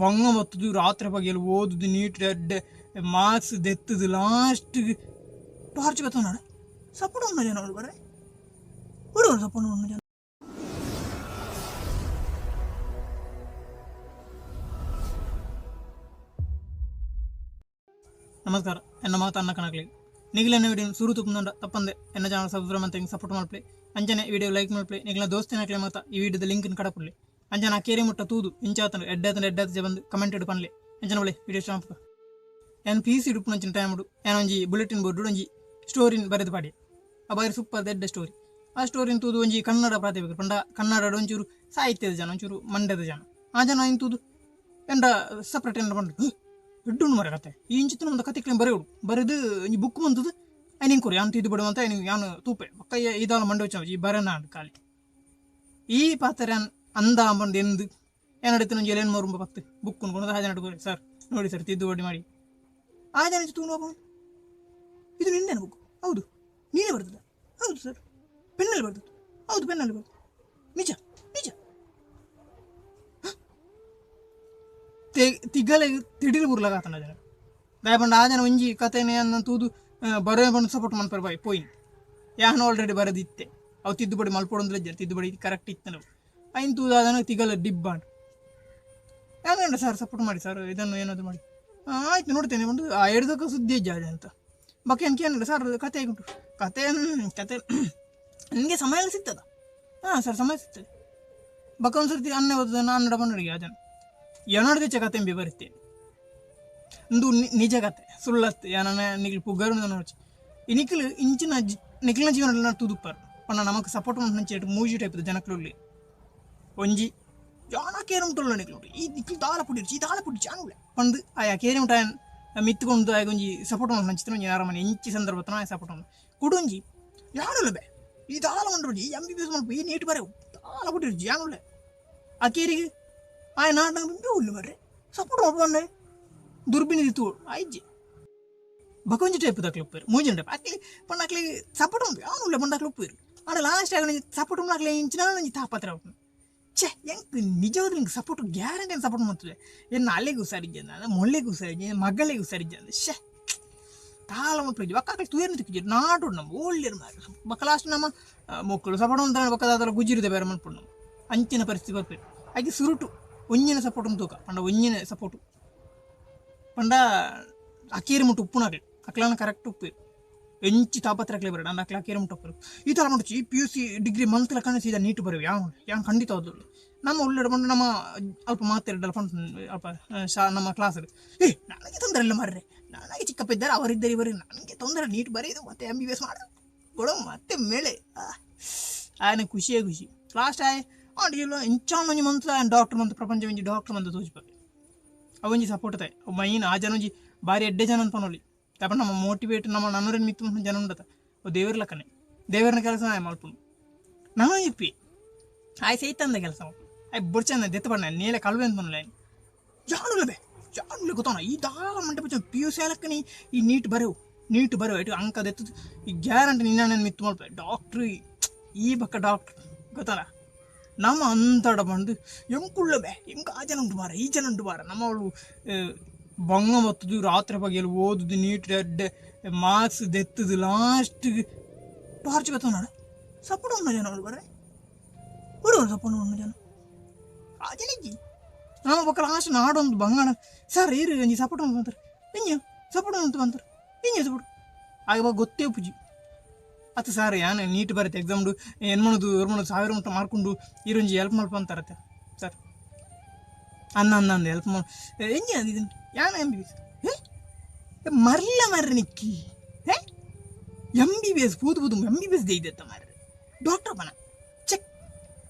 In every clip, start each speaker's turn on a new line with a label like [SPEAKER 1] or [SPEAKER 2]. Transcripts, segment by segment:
[SPEAKER 1] ಬಂಗ ಬತ್ತದು ರಾತ್ರಿ ಬಗೆಯಲ್ಲಿ ಓದುದು ನೀಟ್ ಮಾರ್ಕ್ಸ್ ದೆತ್ತದು ಲಾಸ್ಟ್ ಟಾರ್ಚ್ ಬತ್ತ ನಾಡ ಸಪೋರ್ಟ್ ಉನ್ನ ಜನ ಬರ್ರೆ ಹುಡುಗ ಸಪೋರ್ಟ್ ಉನ್ನ ಜನ. ನಮಸ್ಕಾರ ಎನ್ನ ಮಾತು ಅನ್ನ ಕಣಕ್ಲಿ ನಿಗಲೆನ್ನ ವಿಡಿಯೋ ಸುರು ತುಪ್ಪಂದ ತಪ್ಪಂದೆ ಎನ್ನ ಚಾನಲ್ ಸಬ್ಸ್ಕ್ರೈಬ್ ಅಂತ ಹಿಂಗೆ ಸಪೋರ್ಟ್ ಮಾಡ್ಪ್ಲೆ ಅಂಜನೆ ವಿಡಿಯೋ ಲೈಕ್ ಮಾಡ್ಪ್ಲೆ ನಿಗಲ ದೋಸ್ತಿನಕ್ಲೆ ಮಾತಾ ಈ ವಿಡಿಯೋದ ಲಿಂಕ್ ಕಡಪಡ್ಲಿ ಅಂಜನ ಕೇರಿ ಮುಟ್ಟ ತೂದು ಇಂಚಾತನ ಎಡ್ಡಾತ ಬಂದು ಕಮೆಂಟ್ ಇಡು ಪನ್ಲೆ ಅಂಜನ ಒಳ್ಳೆ ವಿಡಿಯೋ ಸ್ಟಾಪ್ ಏನು ಪಿ ಸಿ ಇಡುಪು ನಂಚಿನ ಟೈಮ್ ಉಡು ಏನೊಂಜಿ ಬುಲೆಟಿನ್ ಬೋರ್ಡ್ ಒಂಜಿ ಸ್ಟೋರಿನ ಬರೆದು ಪಾಡಿ ಆ ಬಾರಿ ಸೂಪರ್ ದೊಡ್ಡ ಸ್ಟೋರಿ ಆ ಸ್ಟೋರಿನ ತೂದು ಒಂಜಿ ಕನ್ನಡ ಪ್ರಾತಿಭೆ ಪಂಡ ಕನ್ನಡ ಒಂಚೂರು ಸಾಹಿತ್ಯದ ಜನ ಒಂಚೂರು ಮಂಡ್ಯದ ಜನ ಆ ಜನ ಇಂತೂದು ಎಂಡ ಸಪ್ರೇಟ್ ಎಂಡ ಬಂದು ಎಡ್ಡು ಮರ ಕತೆ ಈ ಇಂಚಿನ ಒಂದು ಕತೆ ಬರೆಯುಡು ಬರೆದು ಈ ಬುಕ್ ಬಂತದ್ದು ಐನಿಂಗ್ ಕೊರಿ ಅಂತ ಇದು ಬಿಡು ಅಂತ ಯಾನು ತೂಪೆ ಕೈಯ ಇದಾಲ ಮಂಡೆ ವಚ್ಚ ಈ ಬರನ ಖಾಲಿ ಈ ಪಾತ್ರ ಅಂದ ಬಂದು ಎಂದು ಏನಡಿತು ನಂಗೆ ಎಲೇನು ಮರುಂಬ ಪತ್ತು ಬುಕ್ ಅನ್ಕೊಂಡು ಆ ಜನ ಸರ್ ನೋಡಿ ಸರ್ ತಿದ್ದುಪಡಿ ಮಾಡಿ ಆ ಜನ ತುಂಬ ಇದು ನಿಂದೇನು ಬುಕ್ ಹೌದು ನೀನೇ ಬರ್ತದ ಹೌದು ಸರ್ ಪೆನ್ನಲ್ಲಿ ಬರ್ತದೆ ಹೌದು ಪೆನ್ನಲ್ಲಿ ಬರ್ತದೆ ನಿಜ ನಿಜ ತಿಗಲೆ ತಿಡಿಲು ಬುರ್ಲಾಗತ್ತನ ಜನ ದಯಪಂಡ ಆ ಜನ ಒಂಜಿ ಕಥೆನೇ ಅನ್ನ ತೂದು ಬರೋ ಬಂದು ಸಪೋರ್ಟ್ ಮಾಡ್ತಾರೆ ಬಾಯ್ ಪೋಯಿನ್ ಯಾನು ಆಲ್ರೆಡಿ ಬರೋದಿತ್ತೆ ಅವು ತಿದ್ದುಪಡಿ ಮಲ್ಪೊಡಂದ್ರೆ ಜನ ತಿದ್ದುಪಡಿ ಕರೆಕ್ಟ್ ಇತ್ತು ನಾವು ಐನ್ ತೂದು ಅದನ್ನು ತಿಗಲ ಡಿಬ್ಬಾಂಡ್ ಯಾಕಂಡ ಸರ್ ಸಪೋರ್ಟ್ ಮಾಡಿ ಸರ್ ಇದನ್ನು ಏನಾದ್ರು ಮಾಡಿ ಆಯ್ತು ನೋಡ್ತೇನೆ ಬಂದು ಆ ಹಿಡ್ದಕ್ಕೆ ಸುದ್ದಿ ಜಾಜ ಅಂತ ಬಾಕಿ ಅನ್ಕೆ ಏನಿಲ್ಲ ಸರ್ ಕತೆ ಉಂಟು ಕತೆ ನನಗೆ ಸಮಯ ಎಲ್ಲ ಸಿಗ್ತದ ಹಾಂ ಸರ್ ಸಮಯ ಸಿಗ್ತದೆ ಬಕ್ಕ ಒಂದು ಸರ್ತಿ ಅನ್ನೆ ಓದೋದು ನಾನು ಬಂದಡಿಗೆ ಅದನ್ನು ಏನೋಡ್ದೆಚ್ಚ ಕತೆ ಎಂಬಿ ಬರುತ್ತೆ ಒಂದು ನಿಜ ಕತೆ ಸುಳ್ಳತ್ತೆ ಯಾನ ನಿಖಿಲ್ ಪುಗ್ಗರು ನೋಡ್ಚಿ ಈ ನಿಖಿಲ್ ಇಂಚಿನ ನಿಖಿಲ್ನ ಜೀವನ ತುದುಪ್ಪಾರು ಪಣ್ಣ ನಮಗೆ ಸಪೋರ್ಟ್ ಮಂಚಿ ಮೂಜಿ ಟೈಪ್ ಜನಕ್ಲುಳ್ಳಿ ಒಂಜಿ ಜಾನ ಕೇರ್ ಉಂಟಲ್ಲ ನಿಖಿಲ್ ಈ ನಿಖಿಲ್ ದಾಳ ಪುಡಿರ್ಚಿ ಈ ದಾಳ ಪುಡಿ ಜಾನುಲೆ ಪಂದು ಆಯಾ ಕೇರಿ ಉಂಟ ಮಿತ್ಕೊಂಡು ಆಗೊಂಜಿ ಸಪೋರ್ಟ್ ಮಾಡಿ ಹಂಚಿತ್ರ ಯಾರ ಮನೆ ಇಂಚಿ ಸಂದರ್ಭ ಸಪೋರ್ಟ್ ಮಾಡಿ ಕುಡುಂಜಿ ಯಾನುಲ್ಲ ಬೇ ಈ ದಾಳ ಮಂಡ್ರಿ MBBS ಮಾಡ್ಬೋ ಈ ನೀಟ್ ಬರೋ ದಾಳ ಪುಡಿರ್ಚಿ ಜಾನುಲೆ ಆ ಕೇರಿಗೆ ಆಯ ನಾಟಕ ಉಳ್ಳು ಬರ್ರಿ ಸಪೋರ್ಟ್ ಮಾಡ್ಬಂಡೆ ದುರ್ಬಿನಿ ಇತ್ತು ಆಯ್ಜಿ ಬಕೊಂಜಿ ಟೈಪ್ ದಕ್ಲುಪ್ಪೇರು ಮೂಜಿನ ಟೈಪ್ ಅಕ್ಲಿ ಪಂಡ ಅಕ್ಲಿ ಸಪೋರ್ಟ್ ಉಂಟು ಯಾನು ಉಳ್ಳೆ ಪಂಡ ಅಕ್ಲುಪ್ಪೇರು ಆಡ ಲಾಸ್ಟ್ ಆಗ ಸಪೋರ್ಟ್ ಮಾಡ್ಲಿ ಇಂಚಿನ ನಂಜಿ ತಾಪತ್ರ ಛೇ ಹೆಂಗೆ ನಿಜವಾದ ನಿಂಗೆ ಸಪೋರ್ಟ್ ಗ್ಯಾರಂಟಿ ಸಪೋರ್ಟ್ ಮಾಡ್ತದೆ ಏನು ಅಲ್ಲಿಗೂ ಸರಿಜ್ಜ ಮೊಳ್ಳೆಗೂ ಸರಿಜ್ಜ ಮಗಳಿಗೂ ಸರಿಜ್ಜ ಅಂದ್ರೆ ಶೇ ತಾಳ ಮಕ್ಕಳು ಬಕ್ಕಾಕಲಿ ತೂರ್ನ ತಿಕ್ಕಿದ್ರು ನಾಡು ನಮ್ಮ ಒಳ್ಳೆಯ ಬಕ್ಕ ಲಾಸ್ಟ್ ನಮ್ಮ ಮಕ್ಕಳು ಸಪೋರ್ಟ್ ಅಂತ ಬಕ್ಕದಾದಲ್ಲ ಗುಜ್ಜಿರಿದೆ ಬೇರೆ ಮಾಡ್ಕೊಂಡು ನಮ್ಮ ಅಂಚಿನ ಪರಿಸ್ಥಿತಿ ಬರ್ಬೇಕು ಹಾಗೆ ಸುರುಟು ಒಂಜಿನ ಸಪೋರ್ಟ್ ತೂಕ ಪಂಡ ಒಂಜಿನ ಸಪೋರ್ಟು ಪಂಡ ಅಕ್ಕೇರಿ ಮುಟ್ಟು ಉಪ್ಪುನಾಗಲಿ ಅಕ್ಲನ ಕರೆಕ್ಟ್ ಉಪ್ಪು ಎಂಚಿ ತಾಪತ್ರಕ್ಲೇ ಬರೋಣ ಅಂದ ಅಕ್ಲ ಅಕ್ಕೇರಿ ಮುಟ್ಟು ಉಪ್ಪು ಈ ಥರ ಮಾಡ್ಚಿ PUC ಡಿಗ್ರಿ ಮಂತ್ಲ ಕಣ ಸೀದಾ ನೀಟು ಬರೋವು ಯಾವ ಖಂಡಿತ ಹೌದು ನಮ್ಮ ಒಳ್ಳೆ ಬಂದು ನಮ್ಮ ಅಲ್ಪ ಮಾತಾಡಲ್ಲ ಫಂಡ್ ಅಲ್ಪ ನಮ್ಮ ಕ್ಲಾಸಲ್ಲಿ ನನಗೆ ತೊಂದರೆ ಇಲ್ಲ ಮಾರ್ರೆ ನನಗೆ ಚಿಕ್ಕಪ್ಪ ಇದ್ದಾರೆ ಅವರಿದ್ದಾರೆ ಇವರೇ ನನಗೆ ತೊಂದರೆ ನೀಟ್ ಬರೆಯೋದು ಮತ್ತೆ MBBS ಮಾಡ ಕೊಡೋ ಮತ್ತೆ ಮೇಳೆ ಆಯನ ಖುಷಿಯೇ ಖುಷಿ ಲಾಸ್ಟ್ ಆಯ್ ಅಡಿಯಲ್ಲ ಇಂಚಾನೊಂಜಿ ಮಂತ್ರ ಡಾಕ್ಟರ್ ಮಂತ್ ಪ್ರಪಂಚ ಒಂಜಿ ಡಾಕ್ಟರ್ ಮಂತ್ ತೋಚಿಬೇಕು ಅವೊಂಜಿ ಸಪೋರ್ಟ್ ತಾಯಿ ಮೈನ್ ಆ ಜನ ಒಂಜಿ ಭಾರಿ ಎಡ್ಡೆ ಜನ ಅಂತ ಪನೋಲಿ ತಪ್ಪ ನಮ್ಮ ಮೋಟಿವೇಟ್ ನಮ್ಮ ನನ್ನೂರನ್ನು ಮಿತ್ತು ಜನ ಉಂಡತ ದೇವ್ರ ಲಕ್ಕನೆ ದೇವರನ ಕೆಲಸ ಮಲ್ಪುಂಡು ನಾನು ಇಪ್ಪಿ ಆಯ್ ಸೈತಂದ ಕೆಲಸ ಆಯ್ ಬುಡ್ಚಂದ ದೆತ್ತ ಪಣ್ಣ ನೇಲೆ ಕಲ್ವೆ ಅಂತ ಪನೋಲಿ ಜಾನುಲೆ ಬೇ ಜಾನುಲೆ ಗೊತ್ತಾನ ಈ ದಾಳ ಮಂಟೆ ಪಚ್ಚ PUC ಲಕ್ಕನಿ ಈ ನೀಟ್ ಬರೋವು ಇಟ್ಟು ಅಂಕ ದೆತ್ತದು ಈ ಗ್ಯಾರಂಟಿ ನಿನ್ನ ಮಿತ್ತು ಮಲ್ಪೆ ಡಾಕ್ಟ್ರು ಈ ಬಕ್ಕ ಡಾಕ್ಟ್ರ್ ಗೊತ್ತಾನ ನಮ್ಮ ಅಂತಡ ಬಂದು ಎಂಕುಳ್ಳ ಬೇ ಹೆಂಗೆ ಆ ಜನ ಉಂಟು ಬಾರ ಈ ಜನ ಉಂಟು ಬಾರ ನಮ್ಮ ಅವಳು ಬಂಗ ಬತ್ತದು ರಾತ್ರಿ ಬಗೆಯಲ್ಲಿ ಓದುದು ನೀಟ್ ಮಾರ್ಕ್ಸ್ ದೆತ್ತದು ಲಾಸ್ಟ್ ಟಾರ್ಚ್ ಬತ್ತ ನಾಡ ಸಪೋರ್ಟ್ ಉನ್ನ ಜನ ಅವಳು ಬರ್ರೆ ಹುಡುಗ ಸಪೋರ್ಟ್ ಉನ್ನ ಜನ ಆ ಜನ ಇಜ್ಜಿ ನಮ್ಮ ಪಕ್ಕ ಲಾಸ್ಟ್ ನಾಡೊಂದು ಬಂಗಣ ಸರ್ ಏರು ಅಂಜಿ ಸಪೋರ್ಟ್ ಅಂತ ಬಂತಾರೆ ಹಿಂಗೆ ಸಪೋರ್ಟ್ ಅಂತ ಬಂತಾರೆ ಹಿಂಗೆ ಸಪೋರ್ಟ್ ಆಗ ಗೊತ್ತೇ ಪೂಜಿ ಅತ್ತ ಸರ್ ಏನು ನೀಟ್ ಬರುತ್ತೆ ಎಕ್ಸಾಮ್ಡು ಏನು ಮಾಡೋದು ಸಾವಿರ ಮಟ್ಟ ಮಾಡ್ಕೊಂಡು ಇರೊಂಜಿ ಹೆಲ್ಪ್ ಮಾಡ್ಪ ಅಂತಾರತ್ತೆ ಸರ್ ಅಂದ ಹೆಲ್ಪ್ ಮಾಡಿ ಹೆಂಗೆ ಅಂದಿದ್ದೀನಿ ಯಾನು MBBS ಮರಲ್ಲ ಮಾರ್ರೆ ನಿಕ್ಕಿ MBBS ಪೂದು MBBS ದೇಯ್ದತ್ತ ಮಾರ್ರೆ ಡಾಕ್ಟರ್ ಬನ ಚೆಕ್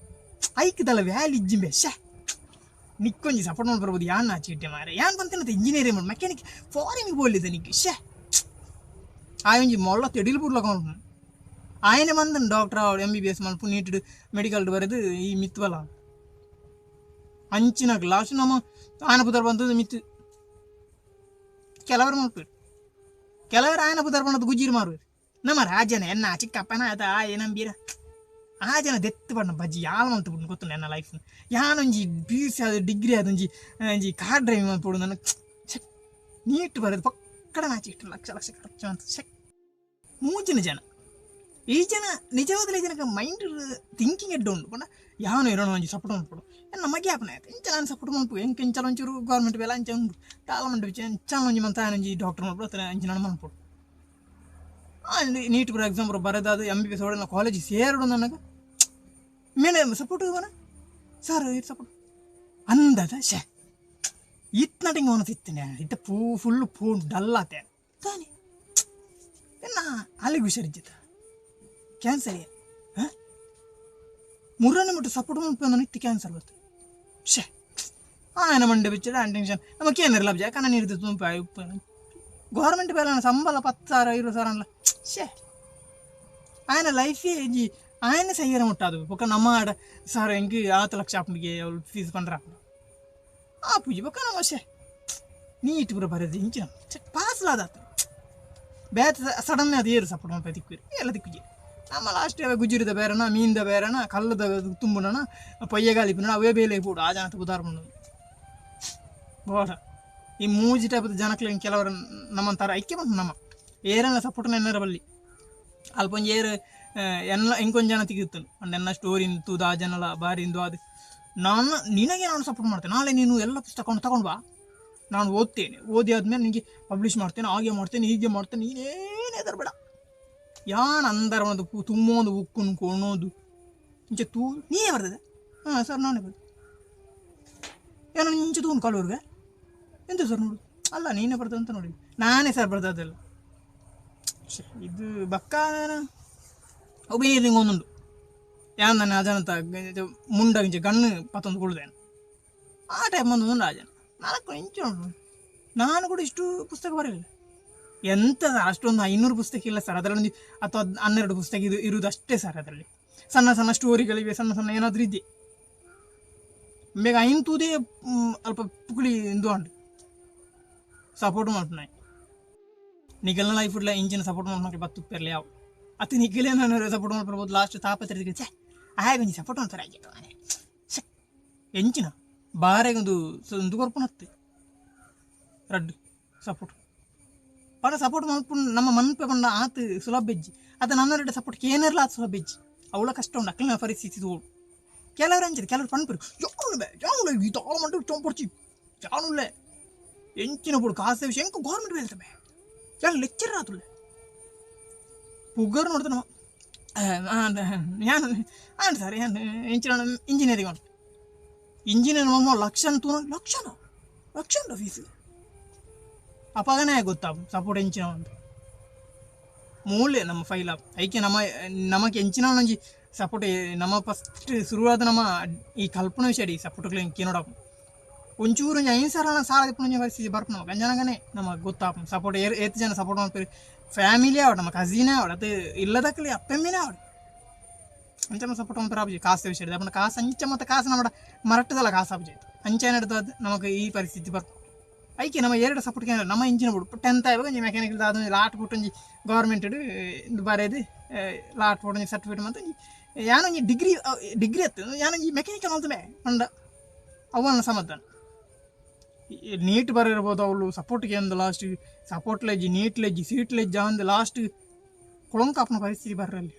[SPEAKER 1] ಐಕ್ದಲ್ಲ ವ್ಯಾಲಿ ಇಜ್ಜಿಂಬೆ ಶೇ ನಿಕ್ಕೊಂಜಿ ಸಪೋರ್ಟ್ ಮಾಡಿ ಬರ್ಬೋದು ಯಾನ್ ಆಚಿಟ್ಟೆ ಮಾರೆ ಯಾನ್ ಬಂತೇನಂತ ಇಂಜಿನಿಯರಿಂಗ್ ಮಾಡಿ ಮೆಕ್ಯಾನಿಕ್ ಫಾರಿನಿಗೆ ಬೋಲಿದೆ ನಿಕ್ಕಿ ಶೇ ಆಯೊಂಜಿ ಮೊಳ್ಳ ತೆಡಿಲು ಬುರ್ಲಕೊಂಡು ಆಯನೆ ಬಂದನು ಡಾಕ್ಟರ್ ಅವಳು MBBS ಮಲ್ಪು ನೀಟ್ ಮೆಡಿಕಲ್ ಬರೆದು ಈ ಮಿತ್ವಲ್ಲ ಅಂಚಿನಾಗ ಲಾಸ್ಟ್ ನಮ್ಮ ಆಯನ ಪುದರ್ ಬಂದದ್ದು ಮಿತ್ತು ಕೆಲವರು ಮಲ್ಪೇರು ಕೆಲವರು ಆಯನ ಪುದರ್ ಬಂದದ್ದು ಗುಜ್ಜಿರು ಮಾರುವರು ನಮ್ಮ ರಾಜ್ಯನ ಎನ್ನ ಚಿಕ್ಕಪ್ಪನ ಆಯ್ತಾ ಏನಂಬೀರ ಆ ಜನ ದೆತ್ತು ಬಣ್ಣ ಬಜ್ಜಿ ಯಾರು ಅಂತ ಬಿಟ್ಟು ಗೊತ್ತು ನನ್ನ ಲೈಫ್ನ ಯಾನೊಂಜಿ PUC ಅದು ಡಿಗ್ರಿ ಅದೊಂಜಿ ಒಂಜಿ ಕಾರ್ ಡ್ರೈವಿಂಗ್ ಮಾಡ್ಬಿಡು ನನಗೆ ನೀಟ್ ಬರೋದು ಪಕ್ಕಡ ನಾಚಿ ಇಟ್ಟು ಲಕ್ಷ ಲಕ್ಷ ಖರ್ಚು ಅಂತ ಮೂಜಿನ ಜನ ಈ ಜನ ನಿಜವಾದ ಜನಕ್ಕೆ ಮೈಂಡ್ ಥಿಂಕಿಂಗ್ ಎಡ್ಡು ಉಂಟು ಬಣ್ಣ ಯಾವನು ಇರೋಣ ಒಂಜಿ ಸಪೋರ್ಟ್ ಮಾಡ್ಬಿಡು ನಮಗೆ ಆಪನ ಆಯ್ತು ಇಂಚ ನಾನು ಸಪೋರ್ಟ್ ಮಾಡ್ಬಿಡು ಹೆಂಗೆ ಇಂಚಲ ಒಂಚೂರು ಗೌರ್ಮೆಂಟ್ ಬೇಲೆ ಅಂಚ ಉಂಟು ಟಾಲಮೆಂಟ್ ವಿಚಾರ ಇಂಚಲ ಒಂಜಿ ಮಂತ ಒಂಜಿ ಡಾಕ್ಟರ್ ಮಾಡ್ಬಿಡು ಅಂಚಿ ನಾನು ಮಾಡ್ಬಿಡು ನೀಟ್ ಬರೋ ಎಕ್ಸಾಮ್ ಬರೋದಾದ MBBS ಹೊಡೆದ ಕಾಲೇಜಿಗೆ ಸೇರೋಡು ನನಗೆ ಮೇಲೆ ಸಪೋರ್ಟ್ ಬನ ಸರ್ ಇದು ಸಪೋರ್ಟ್ ಅಂದದ ಇತ್ನಟಿಂಗ್ ಅವನು ತಿತ್ತೇನೆ ಇತ್ತ ಫುಲ್ಲು ಡಲ್ ಆತೆ ತಾನೆ ಅಲ್ಲಿಗೆ ಹುಷಾರಿಜ್ಜಿತ ಕ್ಯಾನ್ಸರ್ ಹಾಂ ಮುರ್ರನೇ ಬಿಟ್ಟು ಸಪೋರ್ಟ್ ಮಾಡ್ಕೊಂಡು ನನಗೆ ಕ್ಯಾನ್ಸರ್ ಬರ್ತದೆ ಆಯನ ಮಂಡೆ ಬಿಚ್ಚಡ ಟೆನ್ಷನ್ ನಮಗೆ ಏನಿರಲ್ಲ ಜಾಕ ನಾನು ಇರ್ತದೆ ತುಂಬ ಉಪ್ಪು ಗೌರ್ಮೆಂಟ್ ಬೇರೆ ಸಂಬಳ 10,000 20,000 ಅಲ್ಲ ఆయన లైఫ్ ఆయన செய்யற முட்டாது பக்கம் நம்ம சார் எங்கே 6 லட்சம் அப்படிಗೆ ಅವ್ರು ಫೀಸ್ பண்ணுறாங்க ಆ ಪೂಜೆ ಪಕ್ಕ ನಮ್ಮ ನೀಟ್ ಬರೋ ಬರೋದು ಇಂಚಿನ ಪಾಸ್ಲಾದ ಬೇತ ಸಡನ್ಲಿ ಅದು ಏರು ಸಪೋರ್ಟ್ ಮಾಡ್ತಾ ದಿಕ್ಕಿರಿ ಎಲ್ಲ ದಿಕ್ಕಿಗೆ ನಮ್ಮ ಲಾಸ್ಟ್ ಗುಜ್ಜಿರಿದ ಬೇರೆನ ಮೀನ್ದ ಬೇರೆನ ಕಲ್ಲದ ತುಂಬುನ ಪೊಯ್ಯಗಾಲಿ ಅವೇ ಬೇಲೆ ಕೂಡ ಆ ಜನತೆ ಉದಾರ ಮಾಡೋದು ಬೋಡ ಈ ಮೂಜಿ ಟೈಪದ ಜನಕ್ಕೆ ಕೆಲವರು ನಮ್ಮಂತಾರ ಐಕ್ಯ ಬಂತು ನಮ್ಮ ಏರೆಲ್ಲ ಸಪೋರ್ಟ್ನ ಎನ್ನರ ಬಲ್ಲಿ ಅಲ್ಪೊಂದು ಏರು ಎಲ್ಲ ಇಂಕೊಂದು ಜನ ತೆಗಿತಾನೆ ಅಂಡೆನ್ನ ಸ್ಟೋರಿ ತೂದು ಆ ಜನಲ ಬಾರಿಂದು ಅದು ನಿನಗೆ ನಾನು ಸಪೋರ್ಟ್ ಮಾಡ್ತೇನೆ ನಾಳೆ ನೀನು ಎಲ್ಲ ಪುಸ್ತಕವನ್ನು ತಗೊಂಡು ಬಾ ನಾನು ಓದ್ತೇನೆ ಓದಿ ಆದ್ಮೇಲೆ ನಿನಗೆ ಪಬ್ಲಿಷ್ ಮಾಡ್ತೇನೆ ಹಾಗೆ ಮಾಡ್ತೇನೆ ಹೀಗೆ ಮಾಡ್ತೇನೆ ನೀನೇನು ಹೆದರ್ಬೇಡ ಯಾನ್ ಅಂದರ ಒಂದು ತುಂಬೊಂದು ಉಕ್ಕುನ್ ಕೊಣೋದು ಇಂಚೆ ನೀನೇ ಬರ್ತದೆ ಹಾಂ ಸರ್ ನಾನೇ ಬರ್ತೆ ಏನೋ ಇಂಚೆ ತಗೊಂಡು ಕಾಲೂರ್ಗೆ ಎಂತ ಸರ್ ನೋಡು ಅಲ್ಲ ನೀನೇ ಬರ್ತದೆ ಅಂತ ನೋಡಿ ನಾನೇ ಸರ್ ಬರ್ತದಲ್ಲ ಇದು ಬಕ್ಕ ಒಬ್ಬ ನೀರಿಂಗ್ ಒಂದುಂಡು ಯಾನ್ ನಾನು ಅಜನತ ಮುಂಡಗಿಂಚೆ ಗಣ್ಣು ಪತ್ತೊಂದು ಕೊಡ್ದೇನೆ ಆ ಟೈಪ್ ಒಂದು ರಾಜನ 4 ಇಂಚು ಉಂಟು ನಾನು ಕೂಡ ಇಷ್ಟು ಪುಸ್ತಕ ಬರಲಿಲ್ಲ ಎಂತ ಅಷ್ಟೊಂದು 500 ಪುಸ್ತಕ ಇಲ್ಲ ಸರ್ ಅದರಲ್ಲಿ ಅಥವಾ 12 ಪುಸ್ತಕ ಇರುವುದು ಅಷ್ಟೇ ಸರ್ ಅದರಲ್ಲಿ ಸಣ್ಣ ಸಣ್ಣ ಸ್ಟೋರಿಗಳಿವೆ ಸಣ್ಣ ಸಣ್ಣ ಏನಾದರೂ ಇದೆ ಬೇಗ ಐಂತೂದೇ ಅಲ್ಪ ಪುಕುಳಿ ಇಂದು ಉಂಟು ಸಪೋರ್ಟ್ ಮಾಡ್ತಾನೆ ನಿಗಲ್ನ ಲೈಫ್ ಇಲ್ಲ ಇಂಜಿನ್ ಸಪೋರ್ಟ್ ಮಾಡ್ಬೇಕು ಬತ್ತುಪ್ಪಿರಲಿ ಯಾವ ಅತಿ ನಿಗಲೇ ನಾನು ಸಪೋರ್ಟ್ ಮಾಡ್ಬರ್ಬೋದು ಲಾಸ್ಟ್ ತಾಪತ್ರೆ ಆಯ್ತು ಸಪೋರ್ಟ್ ಮಾಡ್ತಾರೆ ಆಗಿ ಎಂಚಿನ ಬಾರೆಗೊಂದು ಕೊರ್ಪುನತ್ತೆ ರಡ್ಡು ಸಪೋರ್ಟ್ ಪಡ ಸಪೋರ್ಟ್ ಮಾಡ್ಕೊಂಡು ನಮ್ಮ ಮನ್ಪೆ ಬಂದ ಆತು ಸುಲಭೆಜ್ಜಿ ಅದು ನನ್ನ ಸಪೋರ್ಟ್ ಏನಿರಲ್ಲ ಅದು ಸುಲಭೆಜ್ಜಿ ಅವಳ ಕಷ್ಟ ಉಂಡು ಅಕ್ಕಲಿನ ಪರಿಸ್ಥಿತಿ ತೋಡು ಕೆಲವರು ಅಂಚಿದೆ ಕೆಲವರು ಪಣ್ಪರು ಜಾನುಲೆ ಈ ತಾಳ ಮಂಟು ಚೊಂಪಡ್ಚಿ ಜಾನುಲೆ ಎಂಚಿನ ಬಿಡು ಕಾಸೆ ವಿಷಯ ಹೆಂಗೆ ಗೌರ್ಮೆಂಟ್ ಹೇಳ್ತವೆ ಎಲ್ಲ ಲೆಕ್ಚರ್ ಆತುಳ್ಳೆ ಪುಗ್ಗರು ನೋಡ್ತಾನೆ ನಾನು ಆನ್ ಸರ್ ಏನು ಎಂಚಿನ ಇಂಜಿನಿಯರಿಂಗ್ ಉಂಟು ಇಂಜಿನಿಯರ್ ಲಕ್ಷಣ ಲಕ್ಷ ಉಂಟು ಫೀಸು ಅಪಗನೇ ಗೊತ್ತಾ ಸಪೋರ್ಟ್ ಎಂಚಿನ ಉಂಟು ಮೂಲೆ ನಮ್ಮ ಫೈಲ್ ಐಕೆ ನಮಗೆ ಎಂಚಿನ ಒಂಜಿ ಸಪೋರ್ಟ್ ನಮ್ಮ ಫಸ್ಟ್ ಶುರುವಾದ ನಮ್ಮ ಈ ಕಲ್ಪನೆ ವಿಷಯ ಸಪೋರ್ಟ್ಗಳು ಇಂಕಿ ನೋಡಪ್ಪ ಒಂಚೂರು 5,000 ಸಾಲ ದಿಪ್ಪು ಪರಿಸ್ಥಿತಿ ಬರ್ಪ ನಮಗೆ ಅಂಜನಗನೇ ನಮಗೆ ಗೊತ್ತಾಪ ಸಪೋರ್ಟ್ ಏತ್ ಜನ ಸಪೋರ್ಟ್ ಮಾಡ್ತೀವಿ ಫ್ಯಾಮಿಲಿ ಆವಡ ನಮ್ಮ ಕಸಿನೇ ಆವಡ ಅದು ಇಲ್ಲದಕ್ಕಲಿ ಅಪ್ಪೆಮ್ಮಿನೇ ಆವಡ ಅಂಚನ ಸಪೋರ್ಟ್ ಮಾಡ್ತಾರೆ ಆಬಜಿ ಕಾಸು ವಿಷಯ ಅಪ್ಪ ಕಾಸು ಅಂಚ ಮತ್ತು ಕಾಸು ನಮ್ಮ ಮರಟ್ಟದಲ್ಲ ಕಾಸು ಆಬಜಿ ಅಂಚೆ ನಡೆದು ಅದು ನಮಗೆ ಈ ಪರಿಸ್ಥಿತಿ ಬರ್ತು ಐಕೆ ನಮ್ಮ 2 ಸಪೋರ್ಟ್ ನಮ್ಮ ಇಂಜಿನ ಬಿಡು 10th ಆಗುವಾಗ ಒಂಜಿ ಮೆಕ್ಯಾನಿಕಲ್ ಅದು ಲಾಟ್ ಬಿಟ್ಟು ಒಂಜಿ ಗೌರ್ಮೆಂಟ್ ಇದು ಬರೆದು ಲಾಟ್ ಬಿಟ್ಟು ಒಂಜಿ ಸರ್ಟಿಫಿಕೇಟ್ ಮತ್ತು ಯಾನೊಂಜಿ ಡಿಗ್ರಿ ಹತ್ತು ಯಾನೊಂಜಿ ಮೆಕ್ಯಾನಿಕಲ್ ಅಂತಲೇ ಅಂಡ ಅವನ ಸಮಾಧಾನ ನೀಟ್ ಬರಿರ್ಬೋದು ಅವಳು ಸಪೋರ್ಟ್ಗೆ ಒಂದು ಲಾಸ್ಟ್ ಸಪೋರ್ಟ್ ಲೆಜ್ಜಿ ನೀಟ್ ಲೆಜ್ಜಿ ಸೀಟ್ ಲೆಜ್ಜ ಒಂದು ಲಾಸ್ಟ್ ಕೊಳಂಕಾಪನ ಪರಿಸ್ಥಿತಿ ಬರ್ರಲ್ಲಿ